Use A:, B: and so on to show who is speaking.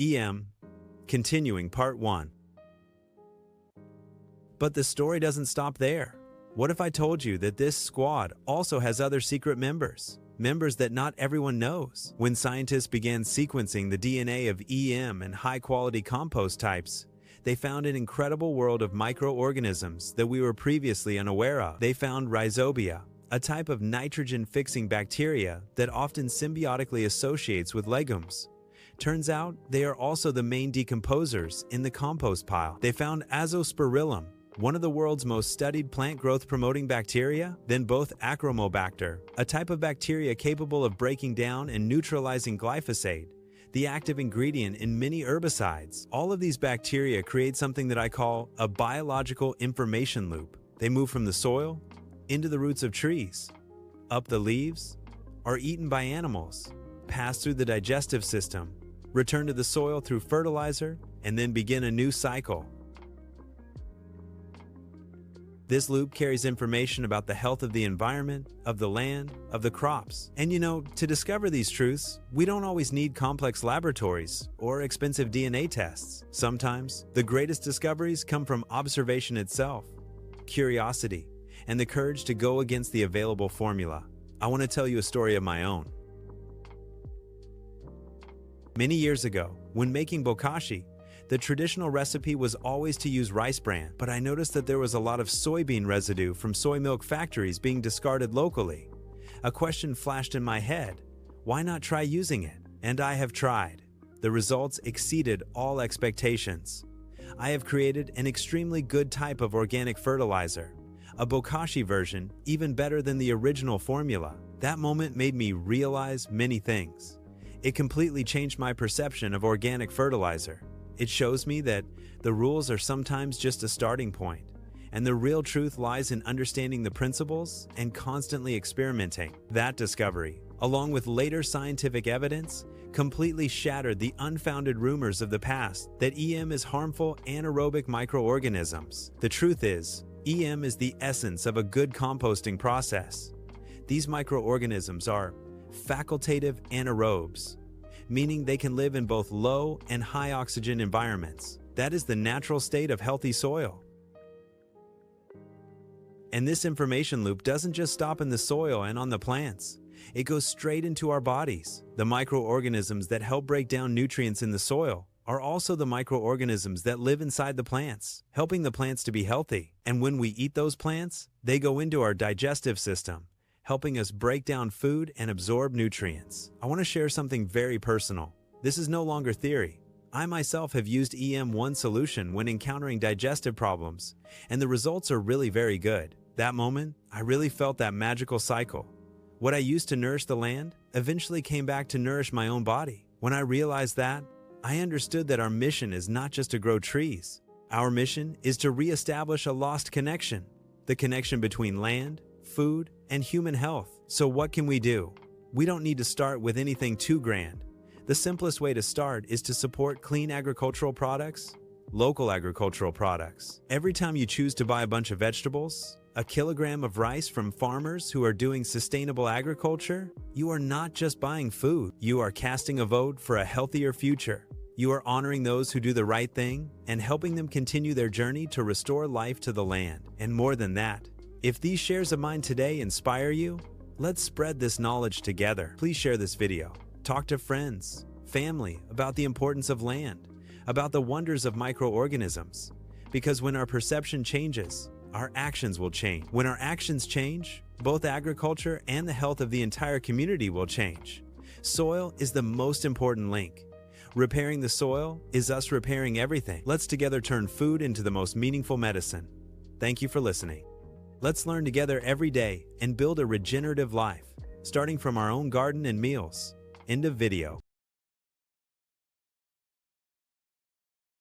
A: EM, continuing part 1. But the story doesn't stop there. What if I told you that this squad also has other secret members? Members that not everyone knows. When scientists began sequencing the DNA of EM and high-quality compost types, they found an incredible world of microorganisms that we were previously unaware of. They found Rhizobia, a type of nitrogen-fixing bacteria that often symbiotically associates with legumes. Turns out, they are also the main decomposers in the compost pile. They found Azospirillum, one of the world's most studied plant growth-promoting bacteria, then both Achromobacter, a type of bacteria capable of breaking down and neutralizing glyphosate, the active ingredient in many herbicides. All of these bacteria create something that I call a biological information loop. They move from the soil, into the roots of trees, up the leaves, are eaten by animals, pass through the digestive system, return to the soil through fertilizer, and then begin a new cycle. This loop carries information about the health of the environment, of the land, of the crops. And to discover these truths, we don't always need complex laboratories or expensive DNA tests. Sometimes, the greatest discoveries come from observation itself, curiosity, and the courage to go against the available formula. I want to tell you a story of my own. Many years ago, when making bokashi, the traditional recipe was always to use rice bran, but I noticed that there was a lot of soybean residue from soy milk factories being discarded locally. A question flashed in my head: why not try using it? And I have tried. The results exceeded all expectations. I have created an extremely good type of organic fertilizer, a bokashi version even better than the original formula. That moment made me realize many things. It completely changed my perception of organic fertilizer. It shows me that the rules are sometimes just a starting point, and the real truth lies in understanding the principles and constantly experimenting. That discovery, along with later scientific evidence, completely shattered the unfounded rumors of the past that EM is harmful anaerobic microorganisms. The truth is, EM is the essence of a good composting process. These microorganisms are facultative anaerobes, meaning they can live in both low and high oxygen environments. That is the natural state of healthy soil. And this information loop doesn't just stop in the soil and on the plants. It goes straight into our bodies. The microorganisms that help break down nutrients in the soil are also the microorganisms that live inside the plants, helping the plants to be healthy. And when we eat those plants, they go into our digestive system, helping us break down food and absorb nutrients. I want to share something very personal. This is no longer theory. I myself have used EM1 solution when encountering digestive problems, and the results are really very good. That moment, I really felt that magical cycle. What I used to nourish the land eventually came back to nourish my own body. When I realized that, I understood that our mission is not just to grow trees. Our mission is to reestablish a lost connection, the connection between land, food, and human health. So what can we do? We don't need to start with anything too grand. The simplest way to start is to support clean agricultural products, local agricultural products. Every time you choose to buy a bunch of vegetables, a kilogram of rice from farmers who are doing sustainable agriculture, you are not just buying food. You are casting a vote for a healthier future. You are honoring those who do the right thing and helping them continue their journey to restore life to the land. And more than that, if these shares of mine today inspire you, let's spread this knowledge together. Please share this video. Talk to friends, family about the importance of land, about the wonders of microorganisms. Because when our perception changes, our actions will change. When our actions change, both agriculture and the health of the entire community will change. Soil is the most important link. Repairing the soil is us repairing everything. Let's together turn food into the most meaningful medicine. Thank you for listening. Let's learn together every day and build a regenerative life, starting from our own garden and meals. End of video.